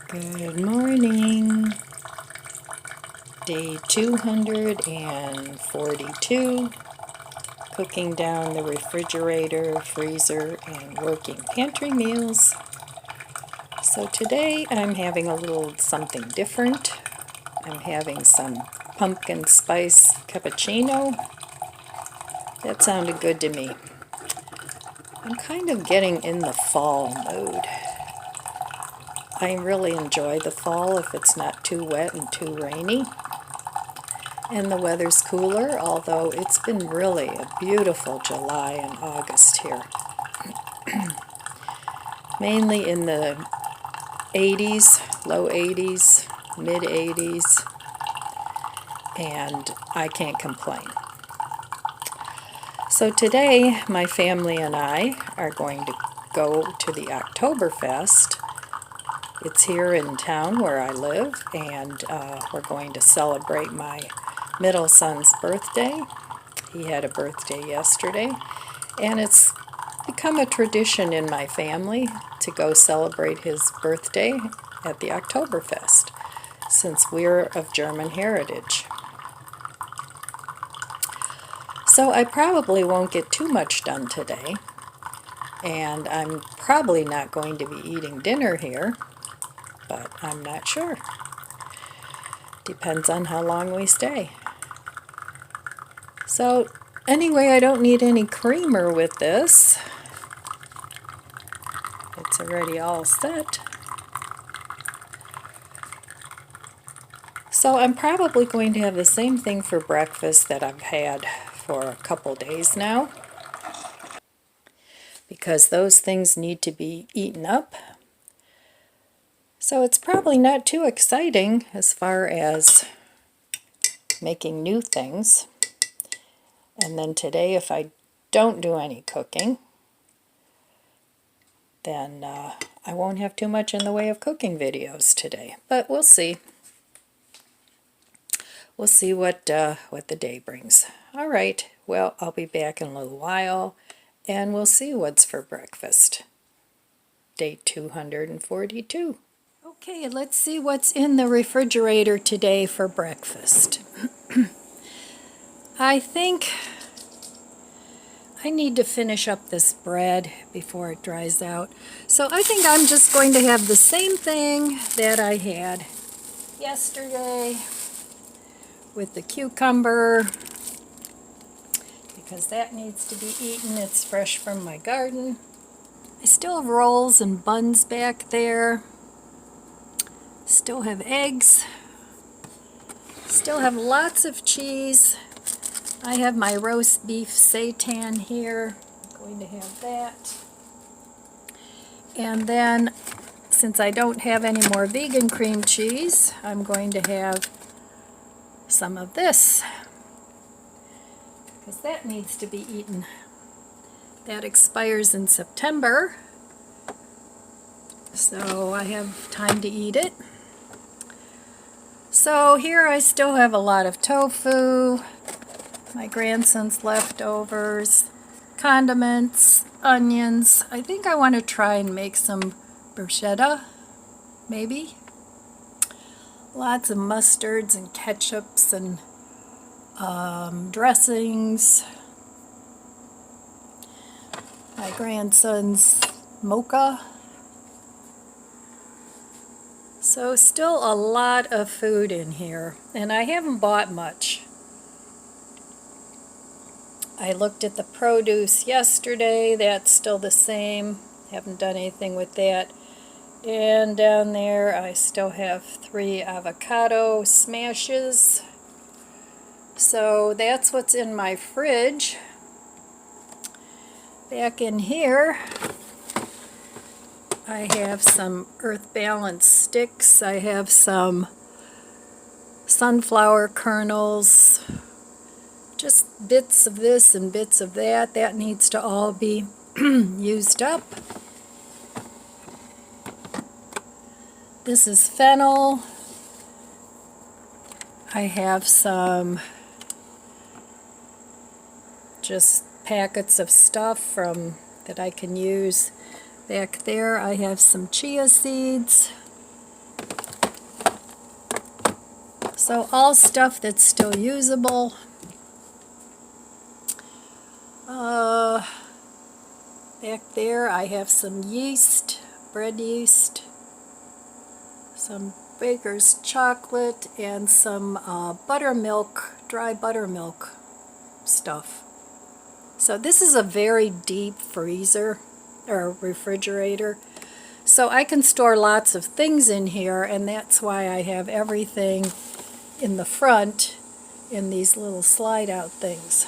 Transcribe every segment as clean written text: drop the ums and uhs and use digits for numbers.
Good morning. Day 242. Cooking down the refrigerator, freezer, and working pantry meals. So today I'm having a little something different. I'm having some pumpkin spice cappuccino. That sounded good to me. I'm kind of getting in the fall mood. I really enjoy the fall if it's not too wet and too rainy. And the weather's cooler, although it's been really a beautiful July and August here. Mainly in the 80s, low 80s, mid 80s, and I can't complain. So today, my family and I are going to go to the Oktoberfest. It's here in town where I live, and we're going to celebrate my middle son's birthday. He had a birthday yesterday, and it's become a tradition in my family to go celebrate his birthday at the Oktoberfest, since we're of German heritage. So I probably won't get too much done today, and I'm probably not going to be eating dinner here, but I'm not sure. Depends on how long we stay. So anyway, I don't need any creamer with this. It's already all set. So I'm probably going to have the same thing for breakfast that I've had for a couple days now, because those things need to be eaten up. So it's probably not too exciting as far as making new things. And then today, if I don't do any cooking, then I won't have too much in the way of cooking videos today. But we'll see. We'll see what the day brings. All right, well, I'll be back in a little while, and we'll see what's for breakfast. Day 242. Okay, let's see what's in the refrigerator today for breakfast. I think I need to finish up this bread before it dries out. So I think I'm just going to have the same thing that I had yesterday with the cucumber, because that needs to be eaten. It's fresh from my garden. I still have rolls and buns back there. Still have eggs. Still have lots of cheese. I have my roast beef seitan here. I'm going to have that. And then, since I don't have any more vegan cream cheese, I'm going to have some of this, because that needs to be eaten. That expires in September, so I have time to eat it. So here I still have a lot of tofu, my grandson's leftovers, condiments, onions. I think I want to try and make some bruschetta, maybe. Lots of mustards and ketchups and dressings. My grandson's mocha. So still a lot of food in here, and I haven't bought much. I looked at the produce yesterday. That's still the same. Haven't done anything with that. And down there I still have 3 avocado smashes. So that's what's in my fridge. Back in here I have some Earth Balance sticks. I have some sunflower kernels. Just bits of this and bits of that. That needs to all be used up. This is fennel. I have some just packets of stuff that I can use. Back there I have some chia seeds. So all stuff that's still usable. Back there I have some yeast, bread yeast, some baker's chocolate, and some buttermilk, dry buttermilk stuff. So this is a very deep freezer or refrigerator. So I can store lots of things in here, and that's why I have everything in the front in these little slide out things.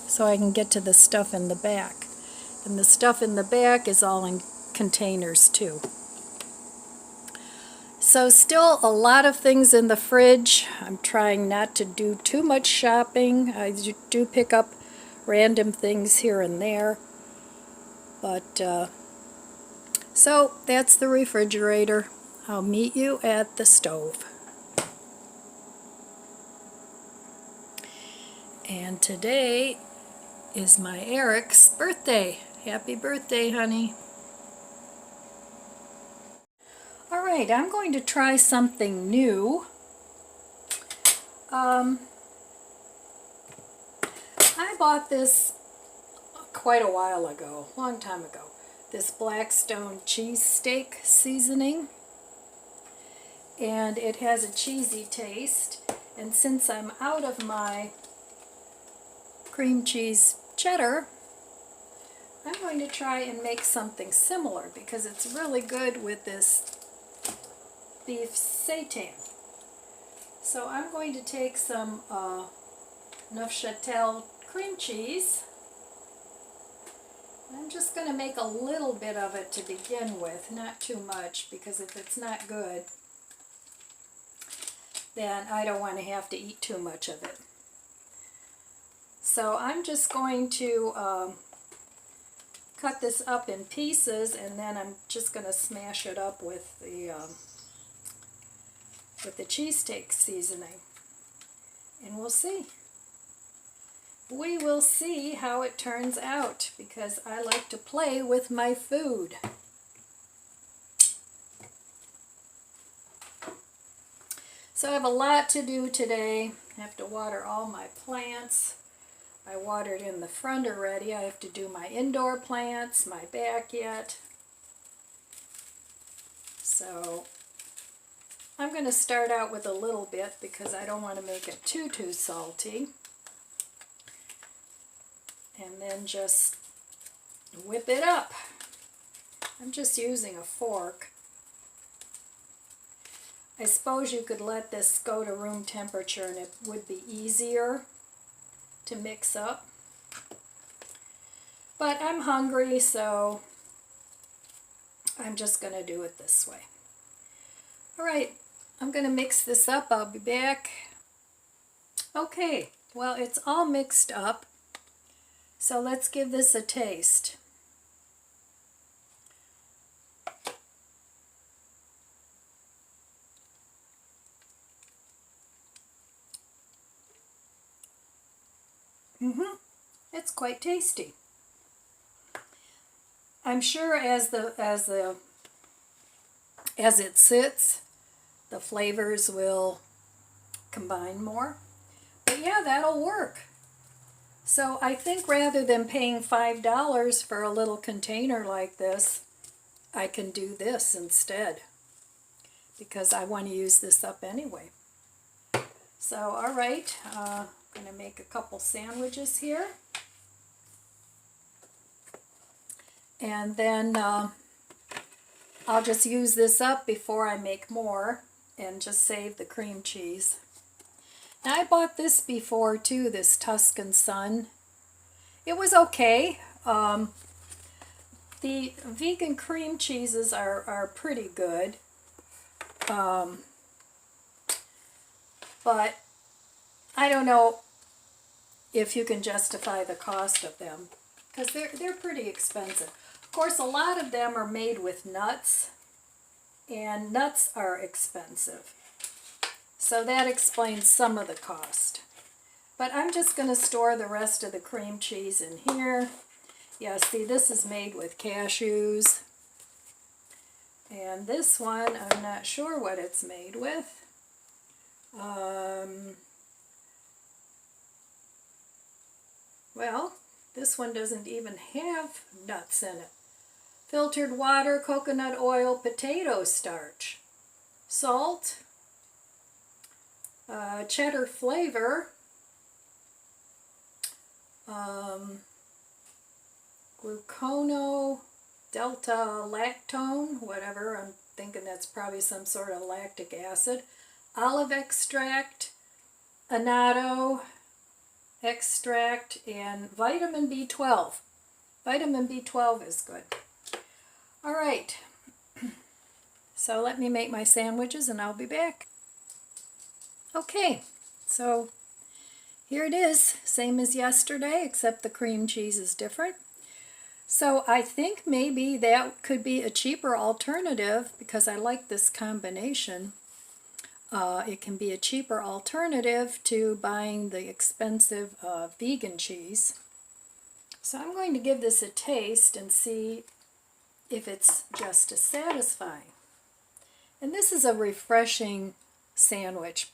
So I can get to the stuff in the back. And the stuff in the back is all in containers too. So still a lot of things in the fridge. I'm trying not to do too much shopping. I do pick up random things here and there. But, so that's the refrigerator. I'll meet you at the stove. And today is my Eric's birthday. Happy birthday, honey. Alright, I'm going to try something new. I bought this quite a while ago, long time ago. This Blackstone cheese steak seasoning. And it has a cheesy taste. And since I'm out of my cream cheese cheddar, I'm going to try and make something similar because it's really good with this beef seitan. So I'm going to take some Neufchâtel cream cheese. I'm just going to make a little bit of it to begin with, not too much, because if it's not good, then I don't want to have to eat too much of it. So I'm just going to cut this up in pieces, and then I'm just going to smash it up with the cheesesteak seasoning, and we'll see. We will see how it turns out, because I like to play with my food. So I have a lot to do today. I have to water all my plants. I watered in the front already. I have to do my indoor plants, my back yet. So I'm going to start out with a little bit because I don't want to make it too salty. And then just whip it up. I'm just using a fork. I suppose you could let this go to room temperature and it would be easier to mix up. But I'm hungry, so I'm just going to do it this way. Alright, I'm going to mix this up. I'll be back. Okay, well, it's all mixed up. So let's give this a taste. It's quite tasty. I'm sure as it sits, the flavors will combine more. But yeah, that'll work. So I think rather than paying $5 for a little container like this, I can do this instead, because I want to use this up anyway. So, all right, I'm going to make a couple sandwiches here. And then I'll just use this up before I make more and just save the cream cheese. Now, I bought this before too, this Tuscan Sun. It was okay. The vegan cream cheeses are pretty good. But I don't know if you can justify the cost of them, because they're pretty expensive. Of course, a lot of them are made with nuts, and nuts are expensive. So that explains some of the cost. But I'm just going to store the rest of the cream cheese in here. Yeah, see, this is made with cashews. And this one, I'm not sure what it's made with. Well, this one doesn't even have nuts in it. Filtered water, coconut oil, potato starch, salt, cheddar flavor, glucono, delta lactone, whatever, I'm thinking that's probably some sort of lactic acid, olive extract, annatto extract, and vitamin B12. Vitamin B12 is good. All right, so let me make my sandwiches and I'll be back. Okay, so here it is, same as yesterday, except the cream cheese is different. So I think maybe that could be a cheaper alternative because I like this combination. It can be a cheaper alternative to buying the expensive vegan cheese. So I'm going to give this a taste and see if it's just as satisfying. And this is a refreshing sandwich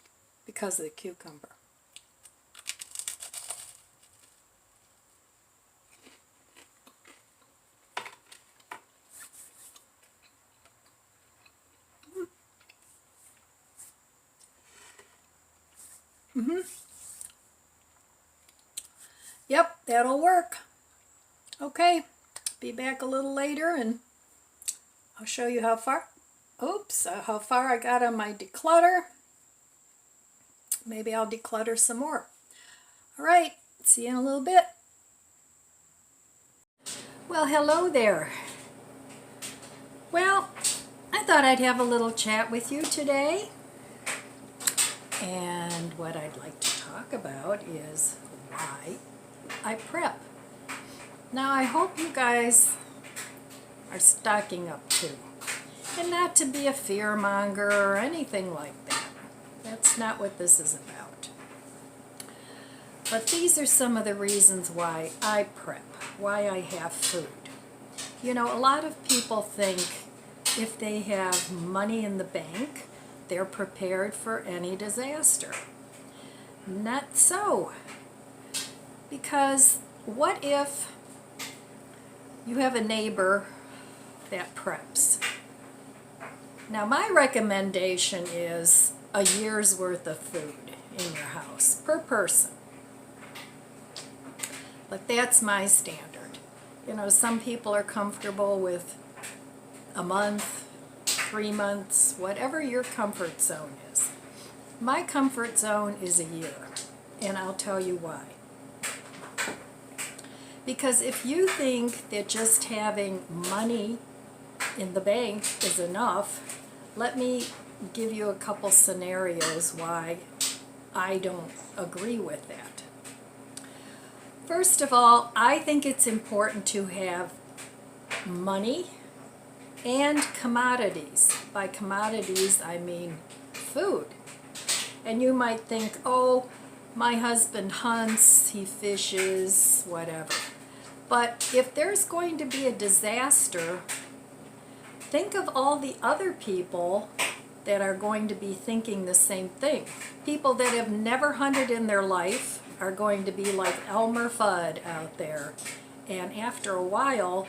because of the cucumber. Yep, that'll work. Okay, be back a little later and I'll show you how far I got on my declutter. Maybe I'll declutter some more. All right, see you in a little bit. Well, hello there. Well, I thought I'd have a little chat with you today. And what I'd like to talk about is why I prep. Now, I hope you guys are stocking up too. And not to be a fearmonger or anything like that. That's not what this is about. But these are some of the reasons why I prep, why I have food. You know, a lot of people think if they have money in the bank, they're prepared for any disaster. Not so. Because what if you have a neighbor that preps? Now, my recommendation is a year's worth of food in your house per person. But that's my standard. You know, some people are comfortable with a month, 3 months, whatever your comfort zone is. My comfort zone is a year, and I'll tell you why. Because if you think that just having money in the bank is enough, let me give you a couple scenarios why I don't agree with that. First of all, I think it's important to have money and commodities. By commodities, I mean food. And you might think, oh, my husband hunts, he fishes, whatever. But if there's going to be a disaster, think of all the other people that are going to be thinking the same thing. People that have never hunted in their life are going to be like Elmer Fudd out there. And after a while,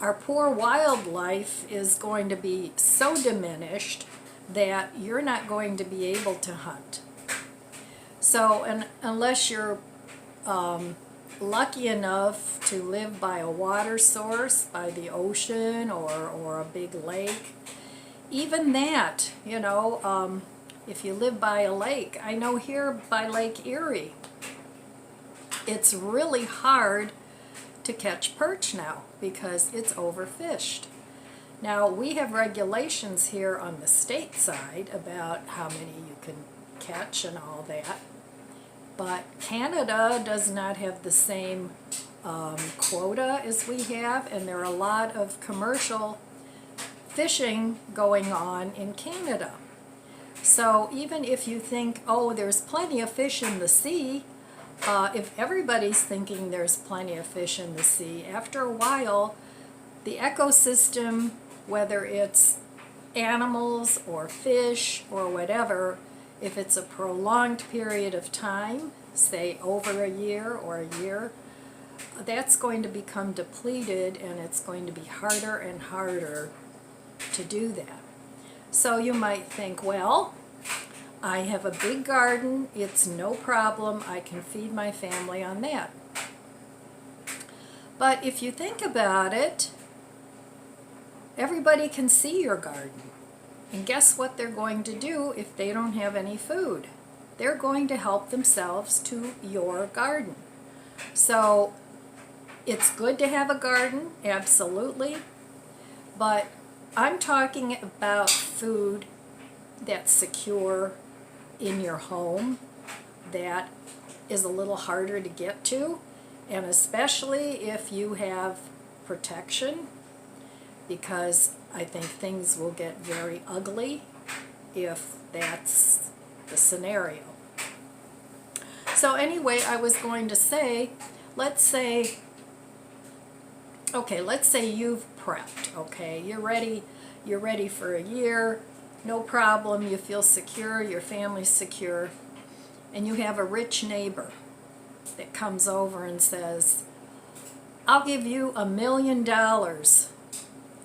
our poor wildlife is going to be so diminished that you're not going to be able to hunt. So, and unless you're lucky enough to live by a water source, by the ocean or a big lake, even that, you know, if you live by a lake, I know here by Lake Erie, it's really hard to catch perch now because it's overfished. Now, we have regulations here on the state side about how many you can catch and all that, but Canada does not have the same quota as we have, and there are a lot of commercial fishing going on in Canada. So even if you think, oh, there's plenty of fish in the sea, if everybody's thinking there's plenty of fish in the sea, after a while, the ecosystem, whether it's animals or fish or whatever, If it's a prolonged period of time, say over a year or a year, that's going to become depleted, and it's going to be harder and harder to do that. So you might think, well, I have a big garden, it's no problem, I can feed my family on that. But if you think about it, everybody can see your garden. And guess what they're going to do if they don't have any food? They're going to help themselves to your garden. So it's good to have a garden, absolutely, but I'm talking about food that's secure in your home, that is a little harder to get to, and especially if you have protection, because I think things will get very ugly if that's the scenario. So anyway, I was going to say, let's say you've prepped, okay? You're ready for a year, no problem, you feel secure, your family's secure, and you have a rich neighbor that comes over and says, I'll give you $1 million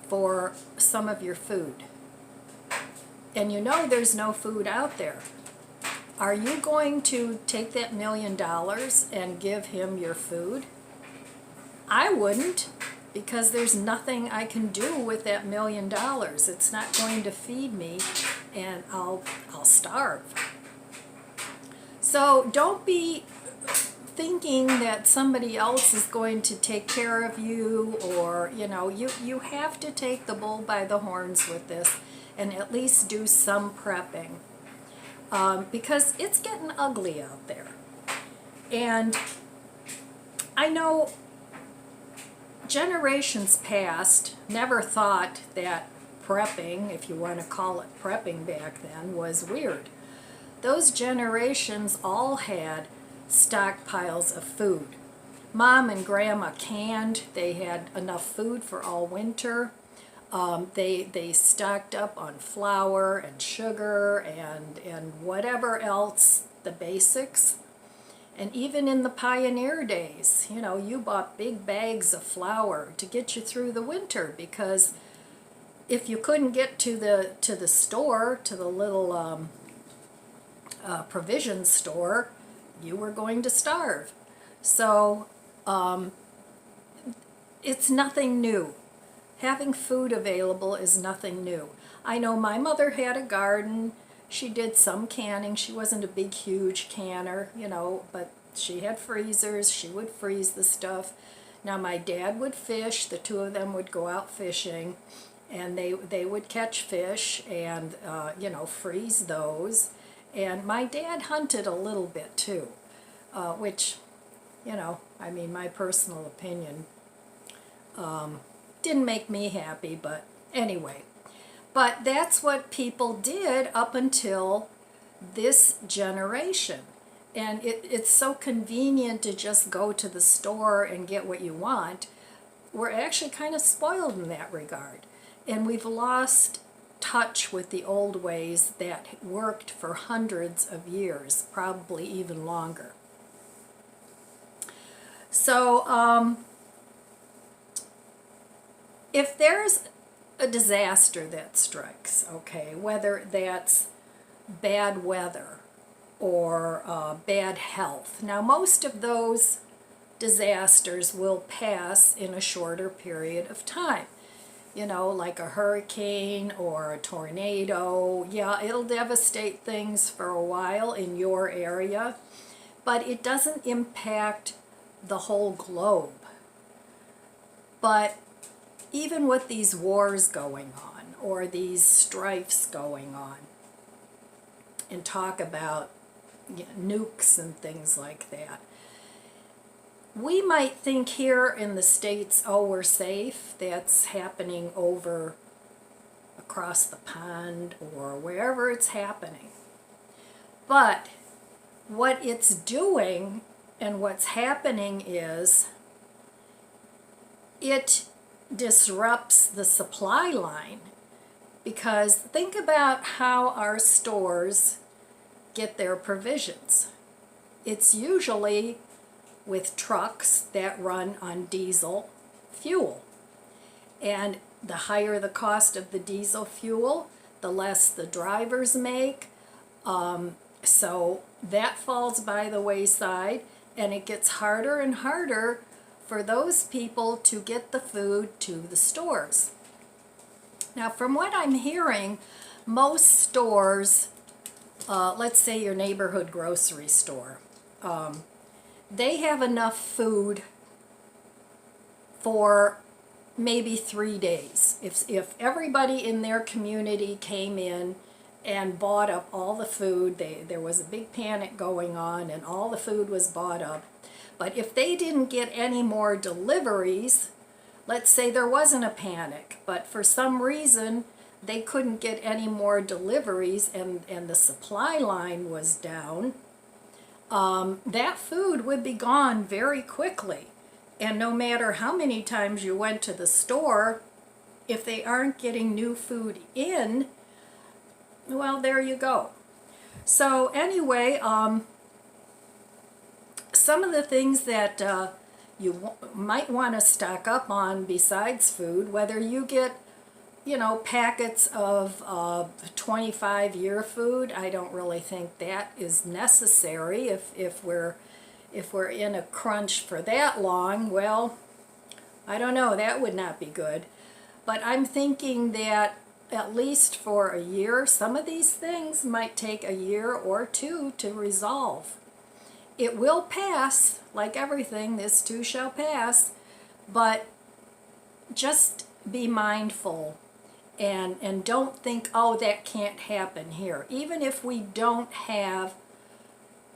for some of your food. And you know there's no food out there. Are you going to take that $1 million and give him your food? I wouldn't, because there's nothing I can do with that $1 million. It's not going to feed me, and I'll starve. So don't be thinking that somebody else is going to take care of you, or you have to take the bull by the horns with this and at least do some prepping, because it's getting ugly out there. And I know generations past never thought that prepping, if you want to call it prepping back then, was weird. Those generations all had stockpiles of food. Mom and Grandma canned. They had enough food for all winter. They stocked up on flour and sugar and whatever else, the basics. And even in the pioneer days, you bought big bags of flour to get you through the winter, because if you couldn't get to the store, to the little provision store, you were going to starve. So it's nothing new. Having food available is nothing new. I know my mother had a garden. She did some canning. She wasn't a big, huge canner, but she had freezers. She would freeze the stuff. Now my dad would fish. The two of them would go out fishing, and they would catch fish and freeze those. And my dad hunted a little bit too, which, my personal opinion didn't make me happy, but anyway. But that's what people did up until this generation. And it's so convenient to just go to the store and get what you want. We're actually kind of spoiled in that regard. And we've lost touch with the old ways that worked for hundreds of years, probably even longer. So if there's a disaster that strikes, okay, whether that's bad weather or bad health. Now, most of those disasters will pass in a shorter period of time. Like a hurricane or a tornado. Yeah, it'll devastate things for a while in your area, but it doesn't impact the whole globe. But even with these wars going on, or these strifes going on, and talk about nukes and things like that, we might think here in the States, oh, we're safe. That's happening over across the pond or wherever it's happening. But what it's doing and what's happening is it disrupts the supply line. Because think about how our stores get their provisions. It's usually with trucks that run on diesel fuel. And the higher the cost of the diesel fuel, the less the drivers make. So that falls by the wayside, and it gets harder and harder for those people to get the food to the stores. Now, from what I'm hearing, most stores, let's say your neighborhood grocery store, they have enough food for maybe 3 days. If everybody in their community came in and bought up all the food, there was a big panic going on and all the food was bought up. But if they didn't get any more deliveries, let's say there wasn't a panic, but for some reason they couldn't get any more deliveries and the supply line was down, that food would be gone very quickly. And no matter how many times you went to the store, if they aren't getting new food in, well, there you go. So anyway, some of the things that you might want to stock up on besides food, whether you get, packets of 25-year food, I don't really think that is necessary. If we're in a crunch for that long, well, I don't know, that would not be good. But I'm thinking that at least for a year, some of these things might take a year or two to resolve. It will pass, like everything, this too shall pass, but just be mindful and don't think, oh, that can't happen here. Even if we don't have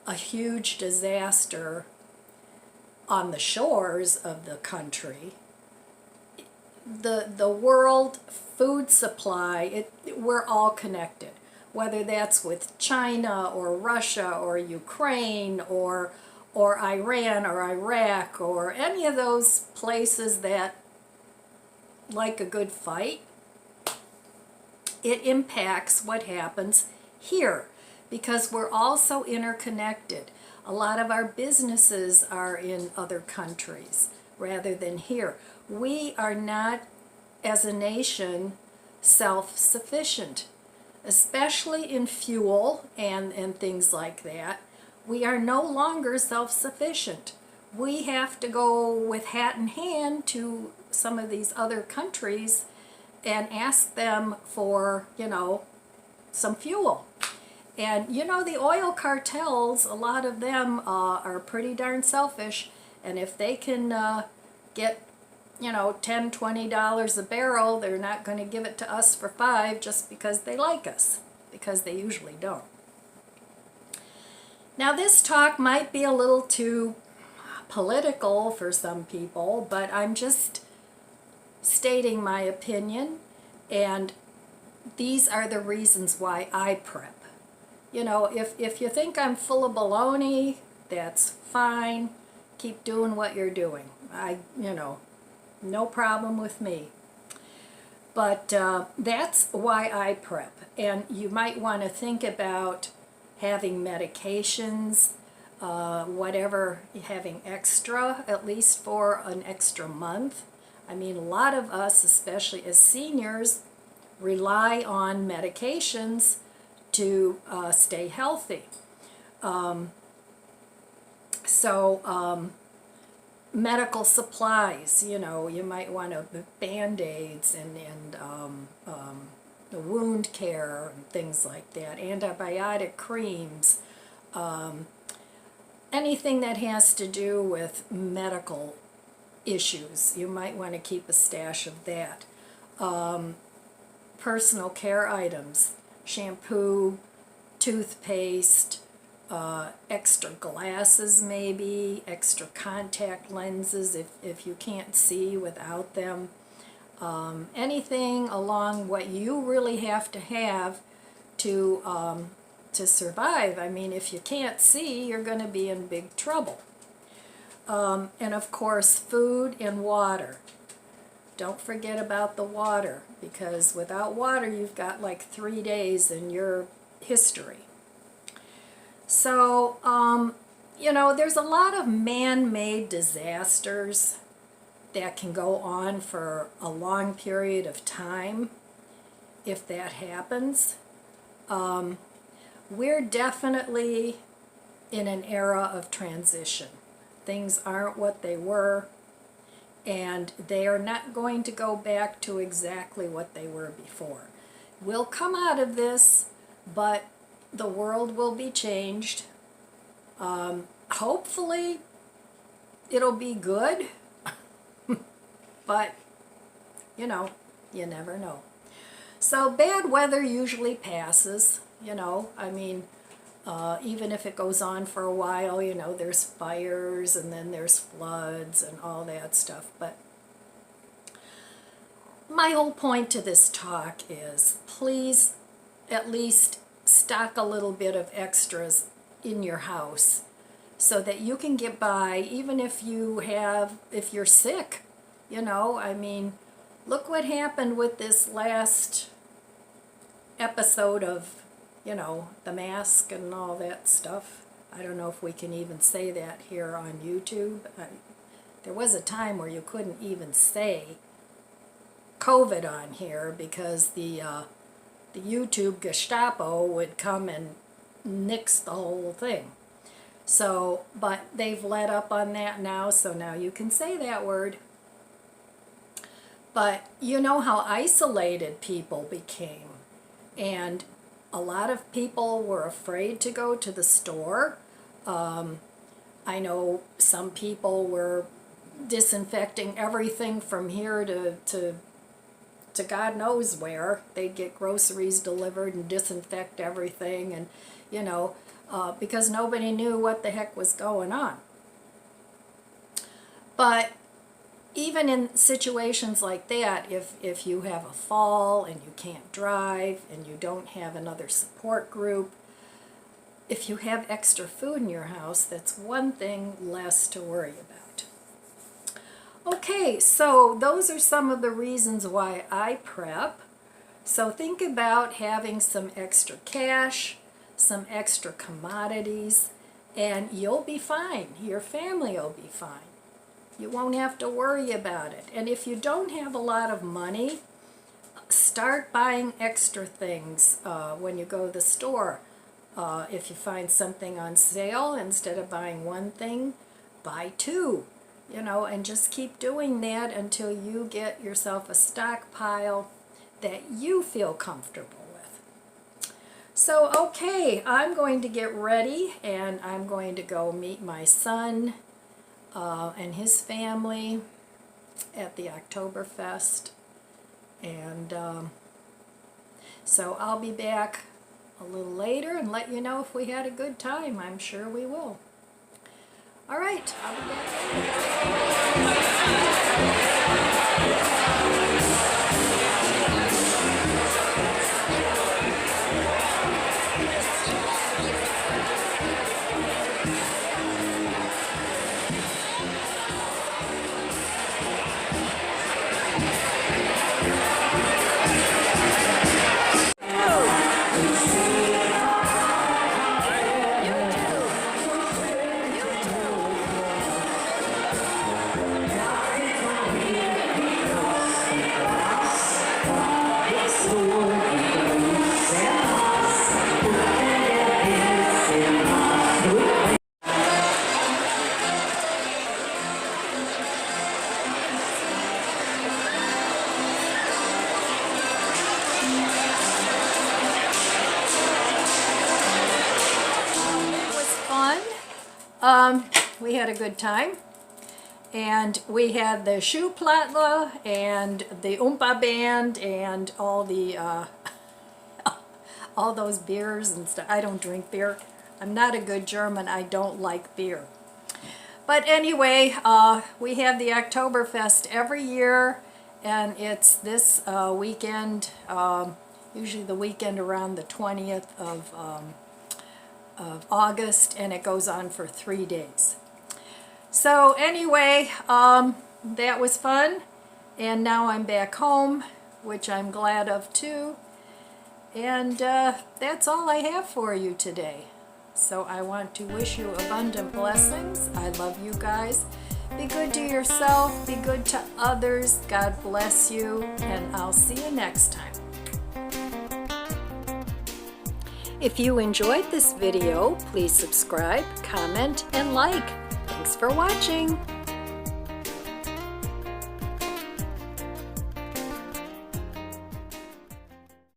a huge disaster on the shores of the country, the world food supply, we're all connected. Whether that's with China or Russia or Ukraine or Iran or Iraq or any of those places that like a good fight, it impacts what happens here because we're all so interconnected. A lot of our businesses are in other countries rather than here. We are not, as a nation, self-sufficient, especially in fuel and things like that. We are no longer self-sufficient. We have to go with hat in hand to some of these other countries and ask them for, some fuel. And the oil cartels, a lot of them are pretty darn selfish, and if they can get $10, $20 a barrel, they're not going to give it to us for $5 just because they like us, because they usually don't. Now this talk might be a little too political for some people, but I'm just stating my opinion, and these are the reasons why I prep. If you think I'm full of baloney, that's fine. Keep doing what you're doing. No problem with me. But that's why I prep. And you might want to think about having medications, whatever, having extra, at least for an extra month. I mean, a lot of us, especially as seniors, rely on medications to stay healthy. Medical supplies, you might want to Band-Aids and the wound care and things like that, antibiotic creams, anything that has to do with medical issues. You might want to keep a stash of that. Personal care items, shampoo, toothpaste, extra glasses maybe, extra contact lenses if you can't see without them. Anything along what you really have to survive. I mean, if you can't see, you're going to be in big trouble. And of course, food and water. Don't forget about the water, because without water you've got like 3 days in your history. So, there's a lot of man-made disasters that can go on for a long period of time if that happens. We're definitely in an era of transition. Things aren't what they were, and they are not going to go back to exactly what they were before. We'll come out of this, but the world will be changed. Hopefully, it'll be good, but, you never know. So bad weather usually passes, even if it goes on for a while, there's fires and then there's floods and all that stuff. But my whole point to this talk is please at least stock a little bit of extras in your house so that you can get by even if you're sick. Look what happened with this last episode of the mask and all that stuff. I don't know if we can even say that here on YouTube. There was a time where you couldn't even say COVID on here because the YouTube Gestapo would come and nix the whole thing. So, but they've let up on that now, so now you can say that word. But you know how isolated people became, and a lot of people were afraid to go to the store. I know some people were disinfecting everything from here to God knows where. They'd get groceries delivered and disinfect everything, and because nobody knew what the heck was going on. But even in situations like that, if you have a fall and you can't drive and you don't have another support group, if you have extra food in your house, that's one thing less to worry about. Okay, so those are some of the reasons why I prep. So think about having some extra cash, some extra commodities, and you'll be fine. Your family will be fine. You won't have to worry about it. And if you don't have a lot of money, start buying extra things when you go to the store. If you find something on sale, instead of buying one thing, buy two. And just keep doing that until you get yourself a stockpile that you feel comfortable with. So, okay, I'm going to get ready and I'm going to go meet my son and his family at the Oktoberfest. And so I'll be back a little later and let you know if we had a good time. I'm sure we will. All right, I'll be back later. We had a good time, and we had the shoe platla and the Oompa band and all the all those beers and stuff. I don't drink beer. I'm not a good German. I don't like beer. But anyway, we have the Oktoberfest every year, and it's this weekend, usually the weekend around the 20th of August, and it goes on for 3 days. So anyway, that was fun, and now I'm back home, which I'm glad of too. And that's all I have for you today. So I want to wish you abundant blessings. I love you guys. Be good to yourself, be good to others. God bless you, and I'll see you next time. If you enjoyed this video, please subscribe, comment, and like. Thanks for watching.